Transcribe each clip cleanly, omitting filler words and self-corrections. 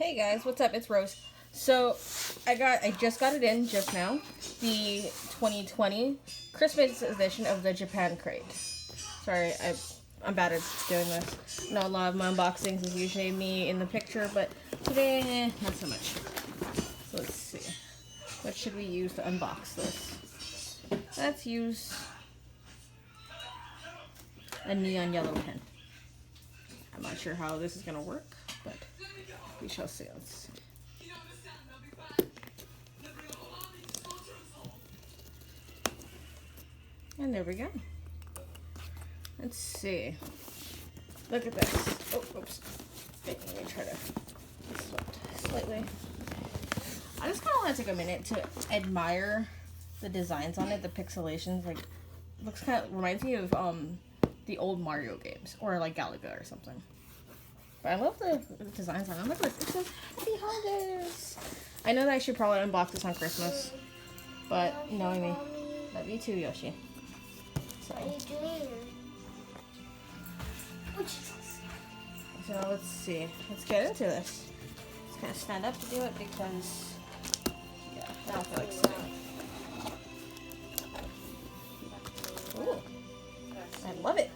Hey guys, what's up? It's Rose. So I just got it in just now. The 2020 Christmas edition of the Japan crate. Sorry, I'm bad at doing this. I know a lot of my unboxings is usually me in the picture, but today not so much. So let's see. What should we use to unbox this? Let's use a neon yellow pen. I'm not sure how this is gonna work, but we shall see. Let's see. And there we go. Let's see. Look at this. Oh, oops. Okay, let me try to swift slightly. I just kind of want to take a minute to admire the designs on it, the pixelations. Like, looks kind of reminds me of the old Mario games, or like Galaga or something. But I love the designs on it. Look at this. It says Happy Holidays. I know that I should probably unbox this on Christmas, but knowing me, love you too, Yoshi. So, what are you doing? Oh, Jesus. So let's see. Let's get into this. Just gonna stand up to do it because, yeah, I don't feel like sitting. Ooh, I love it.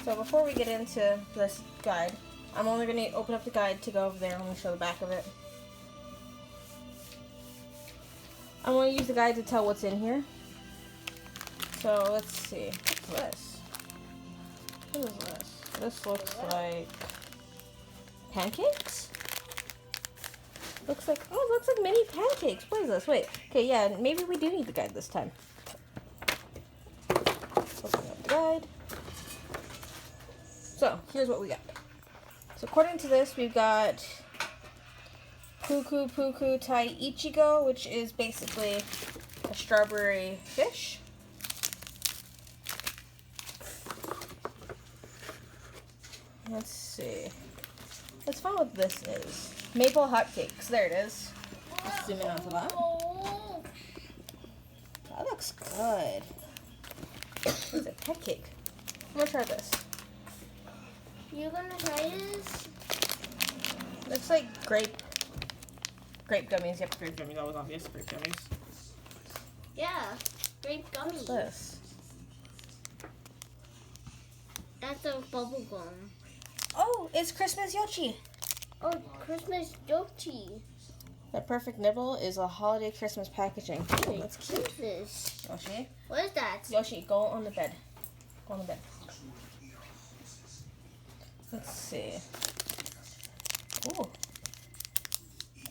So before we get into this guide, I'm only going to open up the guide to go over there. I'm going to show the back of it. I'm going to use the guide to tell what's in here. So let's see. What's this? What is this? This looks like pancakes? Looks like, oh, it looks like mini pancakes. What is this? Wait. Okay, yeah, maybe we do need the guide this time. Open up the guide. So, here's what we got. So, according to this, we've got Puku Puku Tai Ichigo, which is basically a strawberry fish. Let's see. Let's find what this is. Maple hotcakes. There it is. Let's zoom in onto that. That looks good. It's a pet cake. I'm gonna try this. You're gonna try this? Looks like grape gummies. Yep, grape gummies. That was obvious. Grape gummies. Yeah, grape gummies. What's this? That's a bubble gum. Oh, it's Christmas Yoshi. Oh, Christmas Yoshi. That perfect nibble is a holiday Christmas packaging. Oh, that's cute. What is this? Yoshi. What is that? Yoshi, go on the bed. Go on the bed. Let's see. Ooh.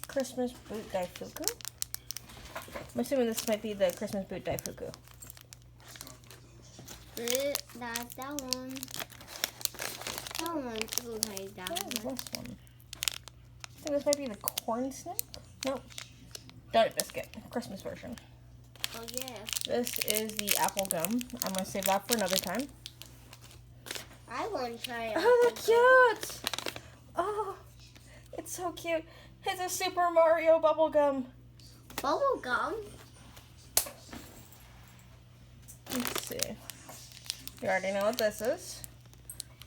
Christmas boot daifuku. I'm assuming this might be the Christmas boot daifuku. That's that one. That one looks like that one. This one. I think this might be the corn snake. Nope. Donut biscuit. Christmas version. Oh yeah. This is the apple gum. I'm gonna save that for another time. I want to try it. Oh, they're cute! Oh, it's so cute. It's a Super Mario bubble gum. Bubble gum? Let's see. You already know what this is.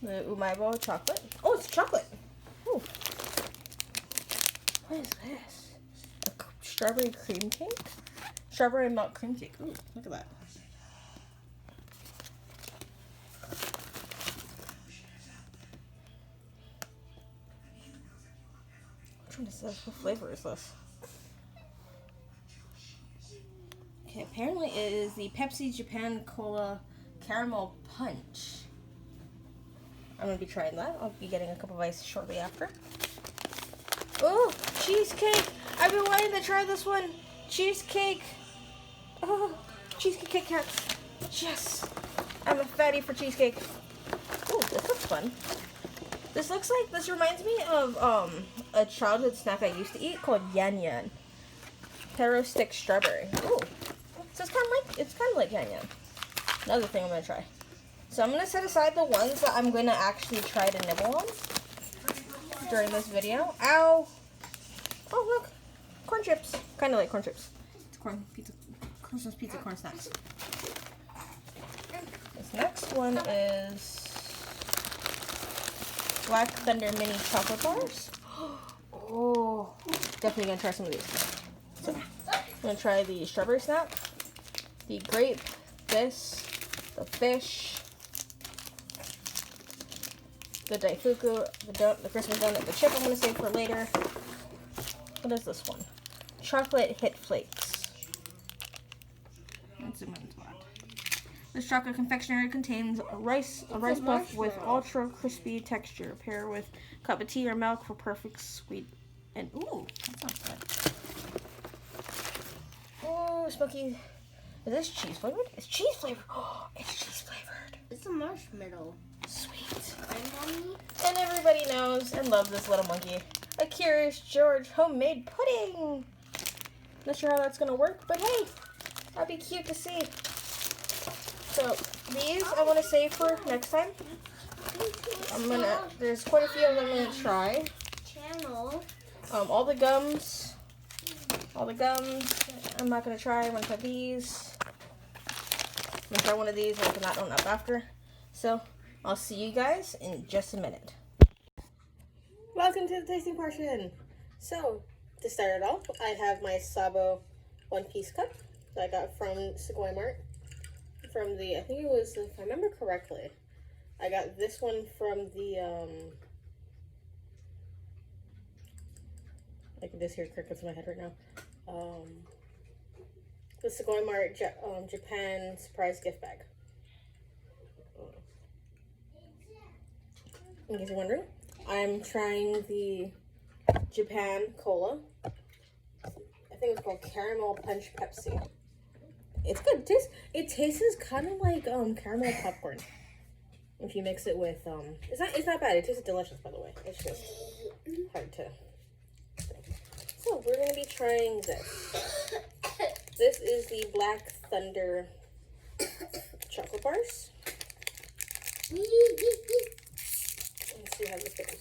The Umaibo chocolate. Oh, it's chocolate. Ooh. What is this? A strawberry cream cake? Strawberry milk cream cake. Ooh, look at that. Which one is this? What flavor is this? Okay, apparently it is the Pepsi Japan Cola Caramel Punch. I'm going to be trying that. I'll be getting a cup of ice shortly after. Oh, cheesecake! I've been wanting to try this one. Cheesecake. Oh, cheesecake Kit Kats. Yes! I'm a fatty for cheesecake. Oh, this looks fun. This reminds me of a childhood snack I used to eat called Yan Yan. Taro stick strawberry. Ooh. So it's kind of like Yan Yan. Another thing I'm gonna try. So I'm gonna set aside the ones that I'm gonna actually try to nibble on during this video. Ow! Oh look, corn chips. Kind of like corn chips. It's corn pizza, Christmas pizza corn snacks. This next one is Black Thunder mini chocolate bars. Oh, definitely gonna try some of these. So, I'm gonna try the strawberry snap, the grape, this, the fish, the daifuku, the Christmas donut, the chip I'm gonna save for later. What is this one? Chocolate Hit Flakes. Let's zoom into that. This chocolate confectionery contains a rice puff with ultra crispy texture. Pair with a cup of tea or milk for perfect sweet. And ooh, that sounds good. Oh, smoky. Is this cheese flavored? It's cheese flavored. Oh, it's cheese flavored. It's a marshmallow. Sweet. Right, Mommy? And everybody knows and loves this little monkey. A Curious George homemade pudding. Not sure how that's gonna work, but hey, that'd be cute to see. So these I want to save for next time. There's quite a few of them I'm gonna try. All the gums. I'm not gonna try. I'm gonna try these. I'm gonna try one of these and open that one up after. So I'll see you guys in just a minute. Welcome to the tasting portion. So to start it off, I have my Sabo one-piece cup that I got from Sequoia Mart. From the, I think it was, if I remember correctly, I got this one from the, I can just hear crickets in my head right now. The Sequoia Mart Japan surprise gift bag. In case you're wondering, I'm trying the Japan Cola. I think it's called Caramel Punch Pepsi. It's good. It tastes kind of like caramel popcorn. If you mix it with it's not bad. It tastes delicious, by the way. It's just hard to. So we're gonna be trying this. This is the Black Thunder chocolate bars. Let's see how this goes.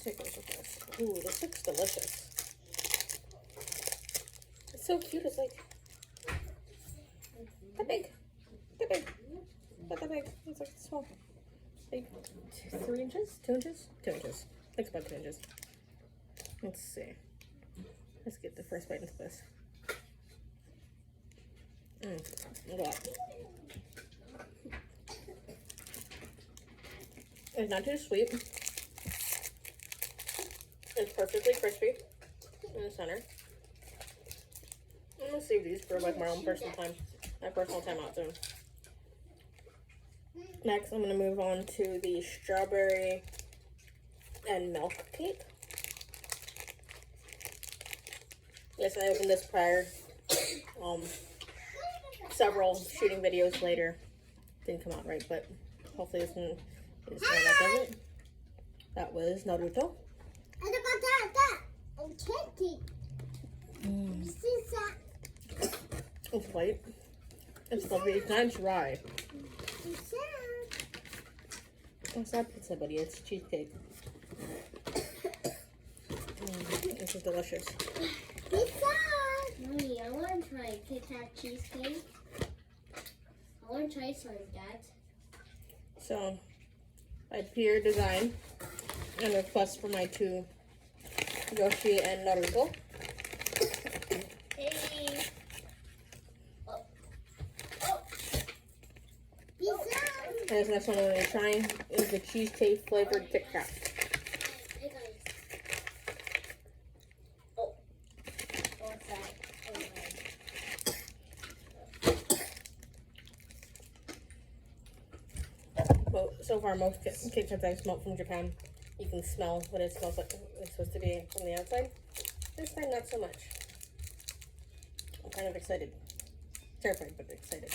Take a look at this. Ooh, this looks delicious. It's so cute. It's like that big. That big. Not that big. It's like small. Like 3 inches? 2 inches? 2 inches. Looks about 2 inches. Let's see. Let's get the first bite into this. Look at that. It's not too sweet. It's perfectly crispy in the center. I'm gonna save these for like my own personal time, my personal time out soon. Next, I'm gonna move on to the strawberry and milk cake. Yes, I opened this prior. Several shooting videos later, didn't come out right, but hopefully this one is one that does it. That was Naruto. It's light. It's fluffy. It's not dry. It's not pizza, buddy. It's cheesecake. This is delicious. Pizza! Mommy, I want to try Kit Kat cheesecake. I want to try some of that. So, I peer design and request for my two Yoshi and Naruto. Hey. Pizza! And this next one I'm going to be trying is the cheesecake flavored Kit Kat. Hey guys. Oh. What's that? Well, so far, most Kit Kats I've smelled from Japan, you can smell what it smells like it's supposed to be from the outside. This time, not so much. I'm kind of excited. Terrified, but excited.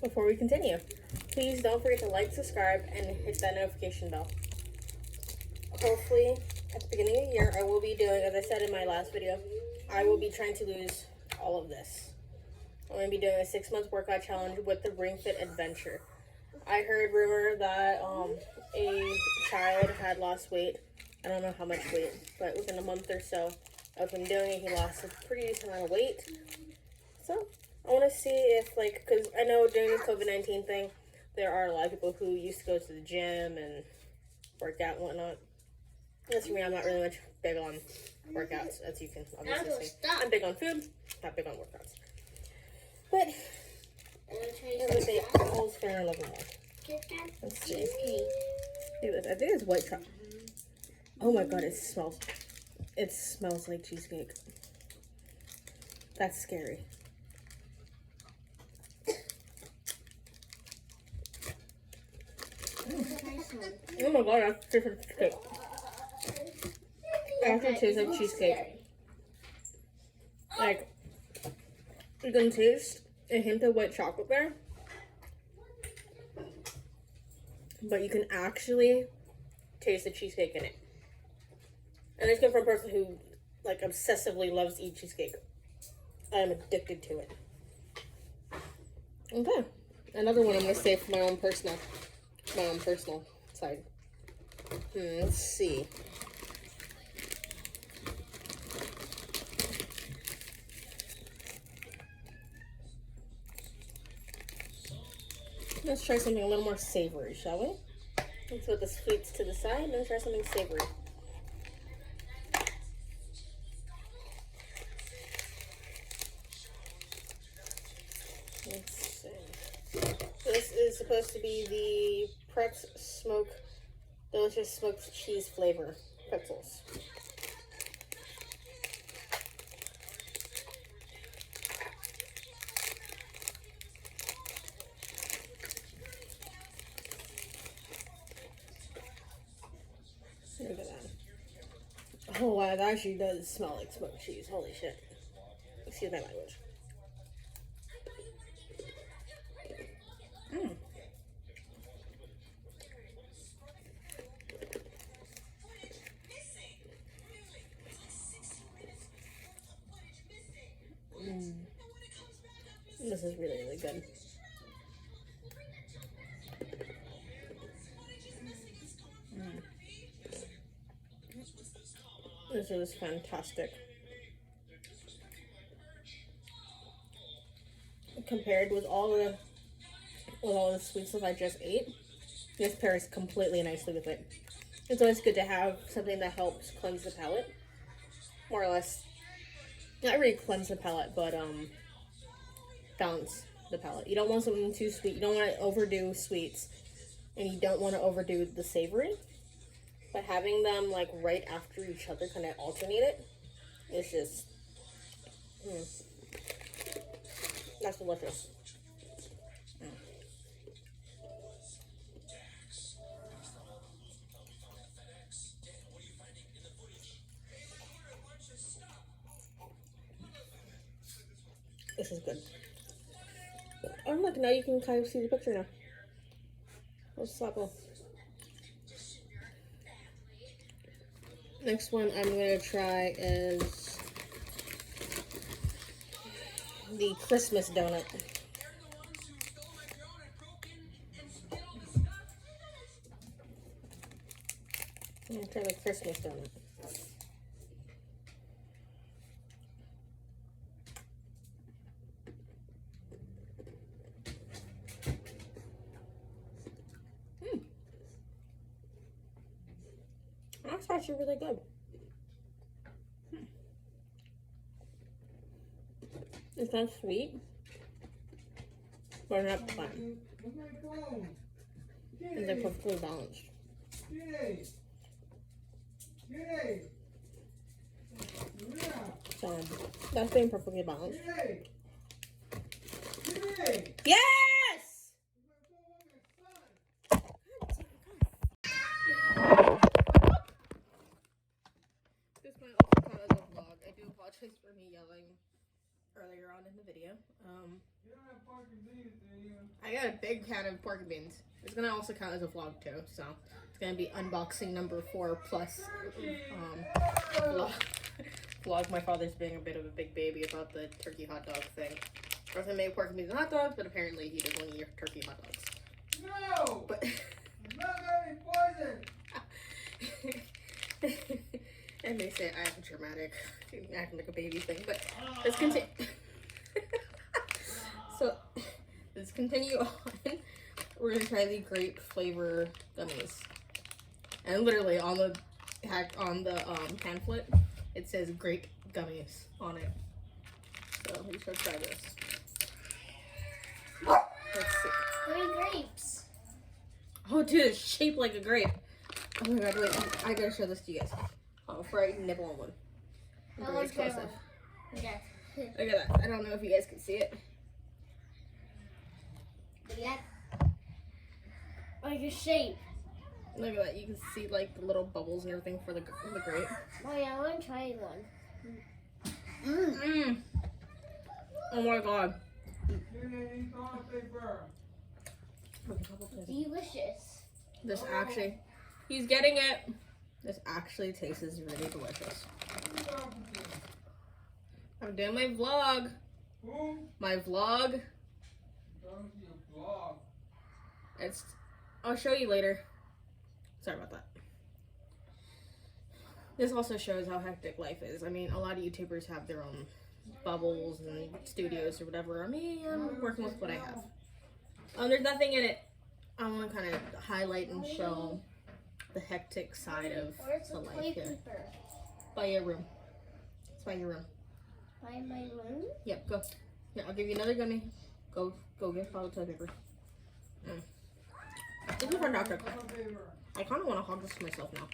Before we continue, please don't forget to like, subscribe, and hit that notification bell. Hopefully, at the beginning of the year, I will be doing, as I said in my last video, I will be trying to lose all of this. I'm going to be doing a 6-month workout challenge with the Ring Fit Adventure. I heard rumor that a child had lost weight. I don't know how much weight, but within a month or so of him doing it, he lost a pretty decent amount of weight. So I want to see if, like, because I know during the COVID-19 thing, there are a lot of people who used to go to the gym and work out and whatnot. As for me, I'm not really much big on workouts, as you can obviously see. I'm big on food, not big on workouts. But everything all's fair and lovely. Let's see. Look at this. I think it's white chocolate. Oh my god, it smells like cheesecake. That's scary. Oh my god, that's different cake. It actually tastes like cheesecake. Like, you can taste a hint of white chocolate there, but you can actually taste the cheesecake in it. And it's good for a person who, like, obsessively loves to eat cheesecake. I am addicted to it. Okay, another one I'm gonna save for my own personal side. Let's see. Let's try something a little more savory, shall we? Let's put the sweets to the side and then try something savory. Let's see. This is supposed to be the Preps Delicious Smoked Cheese Flavor pretzels. Look at that. Oh wow, that actually does smell like smoked cheese. Holy shit. Excuse my language. This is really, really good. This is fantastic. Compared with all the sweet stuff I just ate, this pairs completely nicely with it. It's always good to have something that helps cleanse the palate, more or less. Not really cleanse the palate, but balance the palate. You don't want something too sweet. You don't want to overdo sweets, and you don't want to overdo the savory. But having them like right after each other, kind of alternate it, is just that's delicious. This is good. Oh look, now you can kind of see the picture now. Let's slap off. Next one I'm gonna try is the Christmas donut. I'm gonna try the Christmas donut. That's actually really good. It's not sweet, but not plain. And they're perfectly balanced. So that's being perfectly balanced. Yes! This might also count as a vlog. I do apologize for me yelling earlier on in the video. I got a big can of pork and beans. It's gonna also count as a vlog too, so it's gonna be unboxing number 4 plus vlog. My father's being a bit of a big baby about the turkey hot dog thing. I was gonna make pork and beans and hot dogs, but apparently he doesn't want to eat turkey hot dogs. No! But I'm not gonna be poisoned! and they say I'm dramatic, acting like a baby thing. But let's continue. So let's continue on. We're gonna try the grape flavor gummies, and literally on the pamphlet it says grape gummies on it. So we should try this. Let's see. Green grapes. Oh, dude, it's shaped like a grape. Oh my god, wait, I gotta show this to you guys. Oh, before I nibble on one. I want to try one. Yeah. Look at that. I don't know if you guys can see it. Yeah. Like a shape. Look at that. You can see like the little bubbles and everything for the grape. Oh yeah, I want to try one. Mmm. Oh my god. Delicious. This actually, he's getting it. This actually tastes really delicious. I'm doing my vlog. My vlog. I'll show you later. Sorry about that. This also shows how hectic life is. I mean, a lot of YouTubers have their own bubbles and studios or whatever. I mean, I'm working with what I have. There's nothing in it. I want to kind of highlight and show the hectic side of the life here. By your room. It's by your room. By my room? Yep, go. Yeah, I'll give you another gummy. Go get bottle toilet paper. This is for Doctor. I kind of want to hog this to myself now.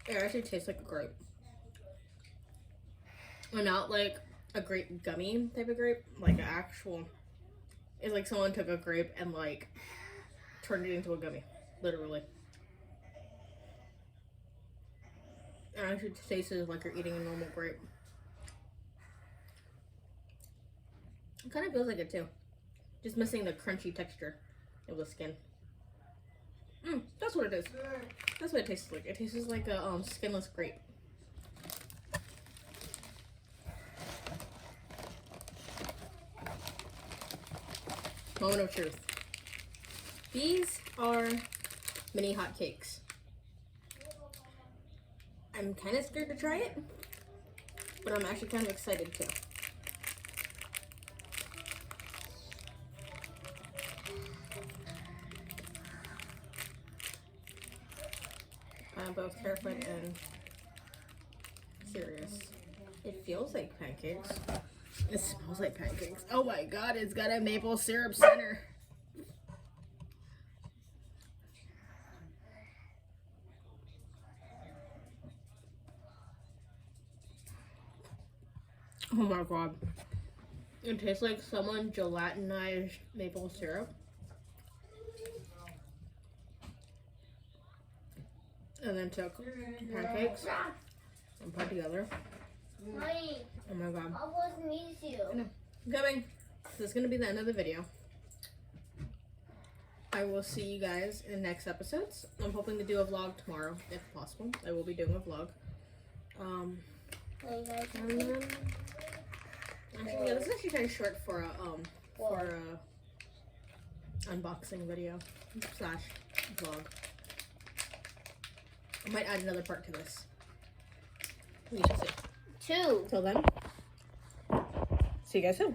It actually tastes like a grape. And not like a grape gummy type of grape. Like an actual... It's like someone took a grape and like turned it into a gummy. Literally. It actually tastes like you're eating a normal grape. It kind of feels like it too. Just missing the crunchy texture of the skin. That's what it is. That's what it tastes like. It tastes like a skinless grape. Moment of truth. These are mini hot cakes. I'm kind of scared to try it, but I'm actually kind of excited too. I'm both terrified and curious. It feels like pancakes. It smells like pancakes. Oh my god, it's got a maple syrup center. Oh my god. It tastes like someone gelatinized maple syrup. And then took pancakes and put together. Mommy, Oh my god. I almost miss you. No. Coming. This is going to be the end of the video. I will see you guys in next episodes. I'm hoping to do a vlog tomorrow, if possible. I will be doing a vlog. And then, actually, yeah, this is actually kind of short for a unboxing video slash vlog. I might add another part to this. We shall see. 2. Till then, see you guys soon.